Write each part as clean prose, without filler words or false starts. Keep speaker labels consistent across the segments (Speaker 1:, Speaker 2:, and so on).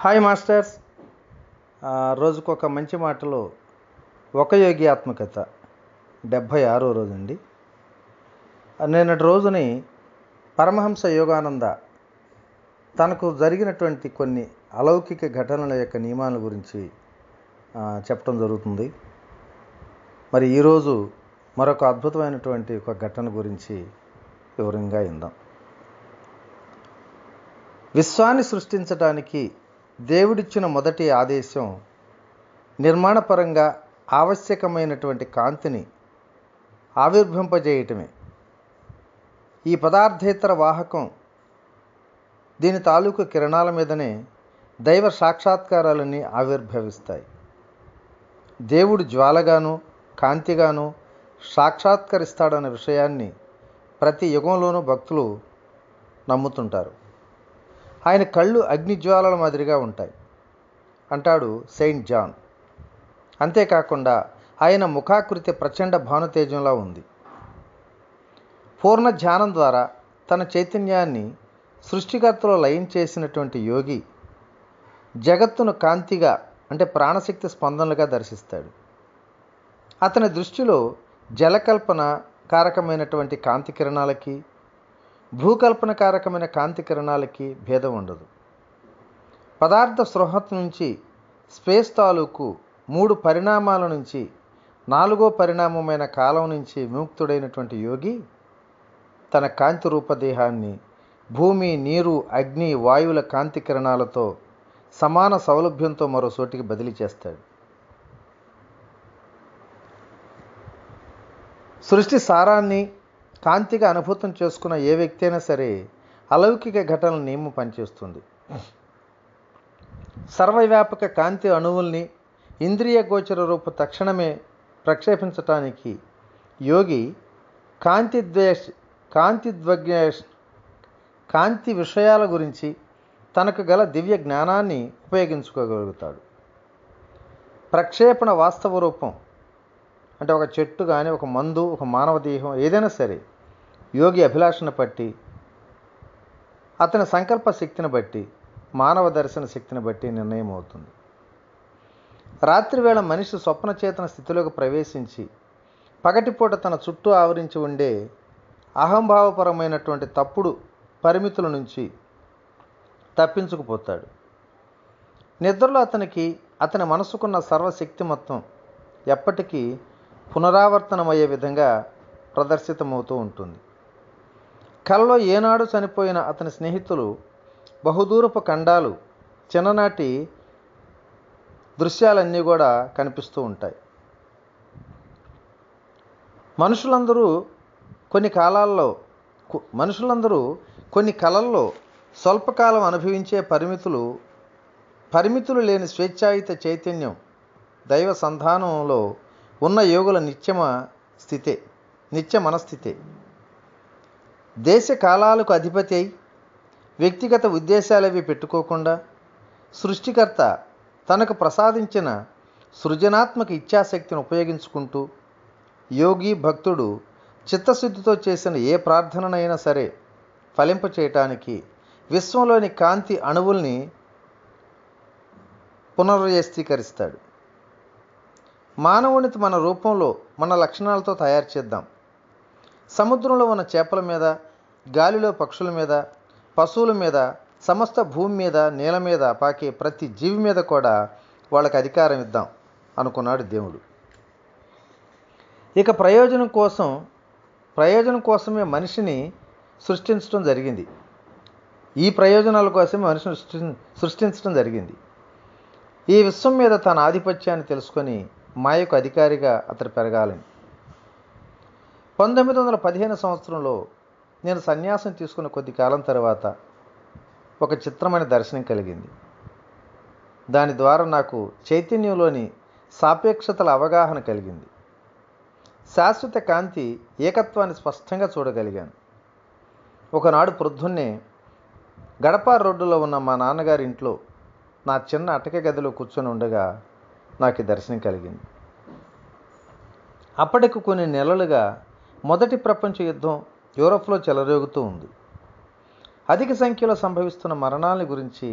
Speaker 1: Hi masters. రోజుకు ఒక మంచి మాటలో ఒక యోగి ఆత్మకథ 76వ రోజండి. నేనటి రోజుని పరమహంస యోగానంద తనకు జరిగినటువంటి కొన్ని అలౌకిక ఘటనల యొక్క నియమాల గురించి చెప్పడం జరుగుతుంది. మరి ఈరోజు మరొక అద్భుతమైనటువంటి ఒక ఘటన గురించి వివరంగా విందాం. విశ్వాన్ని సృష్టించడానికి దేవుడిచ్చిన మొదటి ఆదేశం నిర్మాణపరంగా ఆవశ్యకమైనటువంటి కాంతిని ఆవిర్భింపజేయటమే. ఈ పదార్థేతర వాహకం దీని తాలూకు కిరణాల మీదనే దైవ సాక్షాత్కారాలన్నీ ఆవిర్భవిస్తాయి. దేవుడు జ్వాలగాను కాంతిగాను సాక్షాత్కరిస్తాడన్న విషయాన్ని ప్రతి యుగంలోనూ భక్తులు నమ్ముతుంటారు. ఆయన కళ్ళు అగ్నిజ్వాలల మాదిరిగా ఉంటాయి అంటాడు సెయింట్ జాన్. అంతేకాకుండా ఆయన ముఖాకృతి ప్రచండ భానుతేజంలా ఉంది. పూర్ణ ధ్యానం ద్వారా తన చైతన్యాన్ని సృష్టికర్తలో లయం చేసినటువంటి యోగి జగత్తును కాంతిగా అంటే ప్రాణశక్తి స్పందనలుగా దర్శిస్తాడు. అతని దృష్టిలో జలకల్పన కారకమైనటువంటి కాంతి కిరణాలకి భూకల్పన కారకమైన కాంతి కిరణాలకి భేదం ఉండదు. పదార్థ స్పృహత నుంచి స్పేస్ తాలూకు 3 పరిణామాల నుంచి 4వ పరిణామమైన కాలం నుంచి విముక్తుడైనటువంటి యోగి తన కాంతి రూపదేహాన్ని భూమి, నీరు, అగ్ని, వాయువుల కాంతి కిరణాలతో సమాన సౌలభ్యంతో మరో చోటికి బదిలీ చేస్తాడు. సృష్టి సారాన్ని కాంతిగా అనుభూతం చేసుకున్న ఏ వ్యక్తి అయినా సరే అలౌకిక ఘటనల నియమం పనిచేస్తుంది. సర్వవ్యాపక కాంతి అణువుల్ని ఇంద్రియ గోచర రూప తక్షణమే ప్రక్షేపించటానికి యోగి కాంతి విషయాల గురించి తనకు గల దివ్య జ్ఞానాన్ని ఉపయోగించుకోగలుగుతాడు. ప్రక్షేపణ వాస్తవ రూపం అంటే ఒక చెట్టు కానీ, ఒక మందు, ఒక మానవ దేహం ఏదైనా సరే యోగి అభిలాషను బట్టి, అతని సంకల్ప శక్తిని బట్టి, మానవ దర్శన శక్తిని బట్టి నిర్ణయం అవుతుంది. రాత్రివేళ మనిషి స్వప్న చేతన స్థితిలోకి ప్రవేశించి పగటిపూట తన చుట్టూ ఆవరించి ఉండే అహంభావపరమైనటువంటి తప్పుడు పరిమితుల నుంచి తప్పించుకుపోతాడు. నిద్రలో అతని మనసుకున్న సర్వశక్తి మొత్తం ఎప్పటికీ పునరావర్తనమయ్యే విధంగా ప్రదర్శితమవుతూ ఉంటుంది. కలలో ఏనాడు చనిపోయిన అతని స్నేహితులు బహుదూరపు ఖండాలు, చిన్ననాటి దృశ్యాలన్నీ కూడా కనిపిస్తూ ఉంటాయి. మనుషులందరూ కొన్ని కళల్లో స్వల్పకాలం అనుభవించే పరిమితులు లేని స్వేచ్ఛాయుత చైతన్యం దైవ సంధానంలో ఉన్న యోగుల నిత్య మనస్థితే. దేశ కాలాలకు అధిపతి అయి వ్యక్తిగత ఉద్దేశాలవి పెట్టుకోకుండా సృష్టికర్త తనకు ప్రసాదించిన సృజనాత్మక ఇచ్ఛాశక్తిని ఉపయోగించుకుంటూ యోగి భక్తుడు చిత్తశుద్ధితో చేసిన ఏ ప్రార్థననైనా సరే ఫలింపచేయటానికి విశ్వంలోని కాంతి అణువుల్ని పునర్వ్యవస్థీకరిస్తాడు. మానవునికి మన రూపంలో మన లక్షణాలతో తయారు చేద్దాం. సముద్రంలో ఉన్న చేపల మీద, గాలిలో పక్షుల మీద, పశువుల మీద, సమస్త భూమి మీద, నేల మీద పాకే ప్రతి జీవి మీద కూడా వాళ్ళకి అధికారం ఇద్దాం అనుకున్నాడు దేవుడు. ఇక ప్రయోజనం కోసమే మనిషిని సృష్టించడం జరిగింది. ఈ ప్రయోజనాల కోసమే మనిషిని సృష్టించడం జరిగింది. ఈ విశ్వం మీద తన ఆధిపత్యాన్ని తెలుసుకొని మాయకు అధికారిగా అతడు పెరగాలని. 1915 సంవత్సరంలో నేను సన్యాసం తీసుకున్న కొద్ది కాలం తర్వాత ఒక చిత్రమైన దర్శనం కలిగింది. దాని ద్వారా నాకు చైతన్యంలోని సాపేక్షతల అవగాహన కలిగింది. శాశ్వత కాంతి ఏకత్వాన్ని స్పష్టంగా చూడగలిగాను. ఒకనాడు ప్రొద్దున్నే గడప రోడ్డులో ఉన్న మా నాన్నగారి ఇంట్లో నా చిన్న అటక గదిలో కూర్చొని ఉండగా నాకు దర్శనం కలిగింది. అప్పటికి కొన్ని నెలలుగా మొదటి ప్రపంచ యుద్ధం యూరప్లో చెలరేగుతూ ఉంది. అధిక సంఖ్యలో సంభవిస్తున్న మరణాల గురించి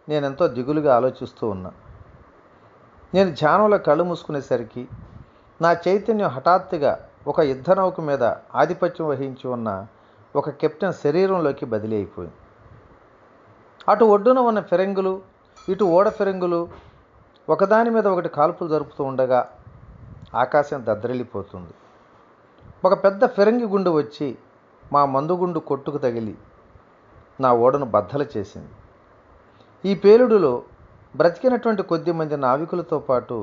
Speaker 1: నేనెంతో దిగులుగా ఆలోచిస్తూ ఉన్నా. నేను ధ్యానంలో కళ్ళు మూసుకునేసరికి నా చైతన్యం హఠాత్తుగా ఒక యుద్ధ నౌక మీద ఆధిపత్యం వహించి ఉన్న ఒక కెప్టెన్ శరీరంలోకి బదిలీ అయిపోయింది. అటు ఒడ్డున ఉన్న ఫిరంగులు, ఇటు ఓడ ఫిరంగులు ఒకదాని మీద ఒకటి కాల్పులు జరుపుతూ ఉండగా ఆకాశం దద్దరిల్లిపోతుంది. ఒక పెద్ద ఫిరంగి గుండు వచ్చి మా మందుగుండు కొట్టుకు తగిలి నా ఓడను బద్దలు చేసింది. ఈ పేలుడులో బ్రతికినటువంటి కొద్దిమంది నావికులతో పాటు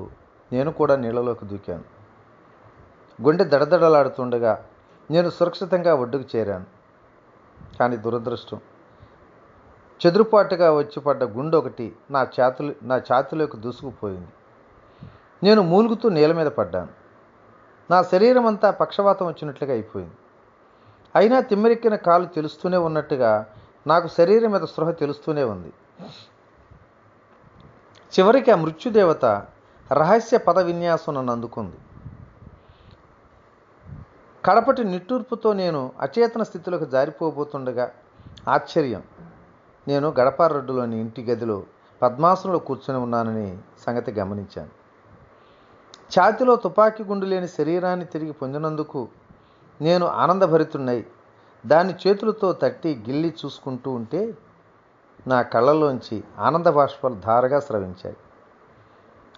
Speaker 1: నేను కూడా నీళ్ళలోకి దూకాను. గుండె దడదడలాడుతుండగా నేను సురక్షితంగా ఒడ్డుకు చేరాను. కానీ దురదృష్టం, చెదురుపాటుగా వచ్చి పడ్డ గుండు ఒకటి నా ఛాతీలోకి దూసుకుపోయింది. నేను మూలుగుతూ నేల మీద పడ్డాను. నా శరీరం అంతా పక్షవాతం వచ్చినట్లుగా అయిపోయింది. అయినా తిమ్మిరెక్కిన కాలు తెలుస్తూనే ఉన్నట్టుగా నాకు శరీరం మీద స్పృహ తెలుస్తూనే ఉంది. చివరికి ఆ మృత్యుదేవత రహస్య పద విన్యాసం నన్ను అందుకుంది. కడపటి నిట్టూర్పుతో నేను అచేతన స్థితిలోకి జారిపోబోతుండగా ఆశ్చర్యం, నేను గడపారొడ్డులోని ఇంటి గదిలో పద్మాసనంలో కూర్చొని ఉన్నానని సంగతి గమనించాను. ఛాతిలో తుపాకీ గుండు లేని శరీరాన్ని తిరిగి పొందినందుకు నేను ఆనందభరితున్నై దాన్ని చేతులతో తట్టి గిల్లి చూసుకుంటూ ఉంటే నా కళ్ళలోంచి ఆనంద బాష్పాలు ధారగా స్రవించాయి.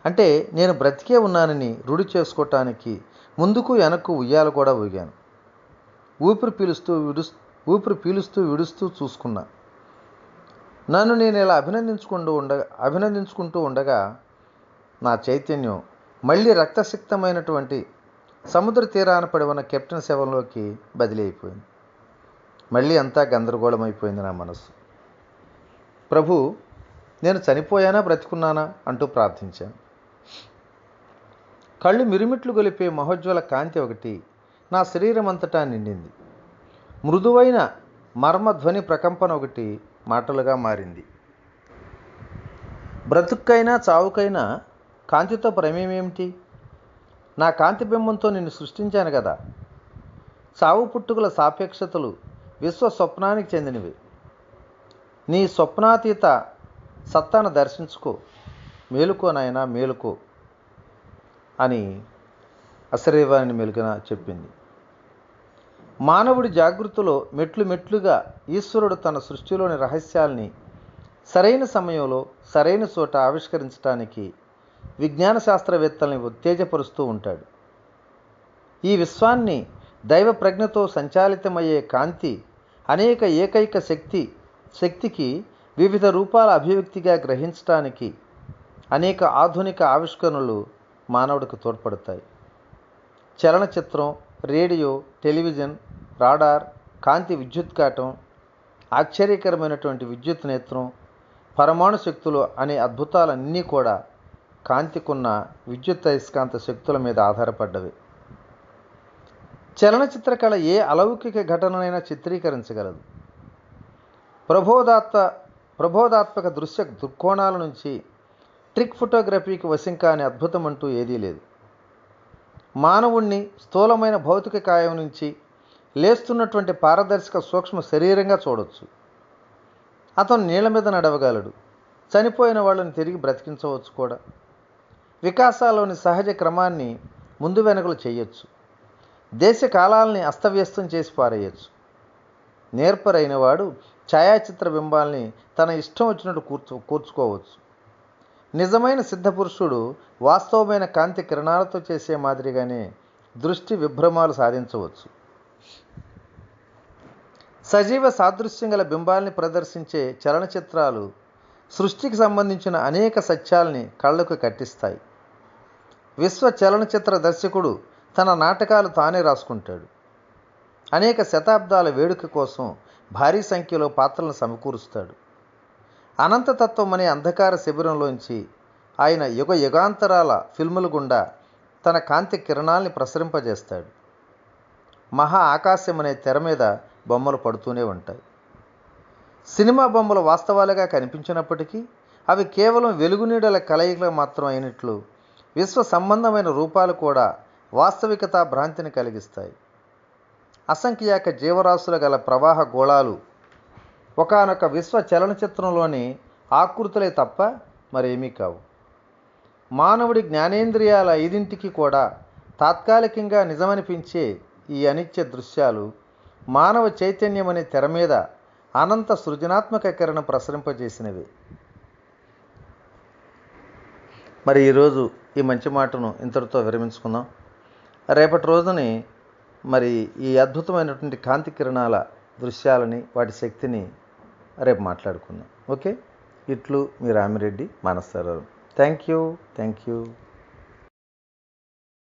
Speaker 1: అంటే నేను బ్రతికే ఉన్నానని రుడి చేసుకోవటానికి ముందుకు వెనక్కు ఉయ్యాల కూడా ఊగాను. ఊపిరి పీలుస్తూ విడుస్తూ చూసుకున్నా. నన్ను నేను ఇలా అభినందించుకుంటూ ఉండగా నా చైతన్యం మళ్ళీ రక్తసిక్తమైనటువంటి సముద్ర తీరాన పడి ఉన్న కెప్టెన్ శవంలోకి బదిలీ అయిపోయింది. మళ్ళీ అంతా గందరగోళమైపోయింది నా మనసు. ప్రభు, నేను చనిపోయానా బ్రతికున్నానా అంటూ ప్రార్థించాను. కళ్ళు మిరుమిట్లు గొలిపే మహోజ్వల కాంతి ఒకటి నా శరీరం అంతటా నిండింది. మృదువైన మర్మధ్వని ప్రకంపన ఒకటి మాటలుగా మారింది. బ్రతుక్కైనా చావుకైనా కాంతితో ప్రమేమేమిటి? నా కాంతి బింబంతో నిన్ను సృష్టించాను కదా. చావు పుట్టుకల సాపేక్షతలు విశ్వ స్వప్నానికి చెందినవి. నీ స్వప్నాతీత సత్తాను దర్శించుకో, మేలుకో నాయనా, మేలుకో అని అశరీరవాణి మెలుగున చెప్పింది. మానవుడి జాగృతిలో మెట్లు మెట్లుగా ఈశ్వరుడు తన సృష్టిలోని రహస్యాల్ని సరైన సమయంలో సరైన చోట ఆవిష్కరించడానికి విజ్ఞాన శాస్త్రవేత్తల్ని ఉత్తేజపరుస్తూ ఉంటాడు. ఈ విశ్వాన్ని దైవ ప్రజ్ఞతో సంచాలితమయ్యే కాంతి అనేక ఏకైక శక్తికి వివిధ రూపాల అభివ్యక్తిగా గ్రహించటానికి అనేక ఆధునిక ఆవిష్కరణలు మానవుడికి తోడ్పడతాయి. చలనచిత్రం, రేడియో, టెలివిజన్, రాడార్, కాంతి విద్యుత్కాటం, ఆశ్చర్యకరమైనటువంటి విద్యుత్ నేత్రం, పరమాణు శక్తులు అనే అద్భుతాలన్నీ కూడా కాంతికున్న విద్యుత్ అయస్కాంత శక్తుల మీద ఆధారపడ్డవి. చలనచిత్ర కళ ఏ అలౌకిక ఘటననైనా చిత్రీకరించగలదు. ప్రబోధాత్మక దృశ్య దృక్కోణాల నుంచి ట్రిక్ ఫోటోగ్రఫీకి వశం కాని అద్భుతం అంటూ ఏదీ లేదు. మానవుణ్ణి స్థూలమైన భౌతిక కాయం నుంచి లేస్తున్నటువంటి పారదర్శక సూక్ష్మ శరీరంగా చూడవచ్చు. అతను నీళ్ల మీద నడవగలడు. చనిపోయిన వాళ్ళని తిరిగి బ్రతికించవచ్చు కూడా. వికాసాల్లోని సహజ క్రమాన్ని ముందు వెనుకలు చేయొచ్చు. దేశ కాలాల్ని అస్తవ్యస్తం చేసి పారేయచ్చు. నేర్పరైన వాడు ఛాయాచిత్ర బింబాల్ని తన ఇష్టం వచ్చినట్టు కూర్చుకోవచ్చు. నిజమైన సిద్ధపురుషుడు వాస్తవమైన కాంతి కిరణాలతో చేసే మాదిరిగానే దృష్టి విభ్రమాలు సాధించవచ్చు. సజీవ సాదృశ్యం గల బింబాల్ని ప్రదర్శించే చలనచిత్రాలు సృష్టికి సంబంధించిన అనేక సత్యాల్ని కళ్ళకు కట్టిస్తాయి. విశ్వ చలనచిత్ర దర్శకుడు తన నాటకాలు తానే రాసుకుంటాడు. అనేక శతాబ్దాల వేడుక కోసం భారీ సంఖ్యలో పాత్రలను సమకూరుస్తాడు. అనంతతత్వం అనే అంధకార శిబిరంలోంచి ఆయన యుగాంతరాల ఫిల్ముల గుండా తన కాంతి కిరణాల్ని ప్రసరింపజేస్తాడు. మహా ఆకాశం అనే తెర మీద బొమ్మలు పడుతూనే ఉంటాయి. సినిమా బొమ్మలు వాస్తవాలుగా కనిపించినప్పటికీ అవి కేవలం వెలుగునీడల కలయికలు మాత్రం అయినట్లు విశ్వ సంబంధమైన రూపాలు కూడా వాస్తవికత భ్రాంతిని కలిగిస్తాయి. అసంఖ్యాక జీవరాశుల గల ప్రవాహ గోళాలు ఒకానొక విశ్వ చలనచిత్రంలోని ఆకృతులే తప్ప మరేమీ కావు. మానవుడి జ్ఞానేంద్రియాల ఐదింటికి కూడా తాత్కాలికంగా నిజమనిపించే ఈ అనిత్య దృశ్యాలు మానవ చైతన్యం అనే తెర మీద అనంత సృజనాత్మక కిరణ ప్రసరింపజేసినవి. మరి ఈరోజు ఈ మంచి మాటను ఇంతటితో విరమించుకుందాం. రేపటి రోజుని మరి ఈ అద్భుతమైనటువంటి కాంతి కిరణాల దృశ్యాలని, వాటి శక్తిని రేపు మాట్లాడుకుందాం. ఓకే, ఇట్లు మీ రామిరెడ్డి మానసరోవరం. Thank you.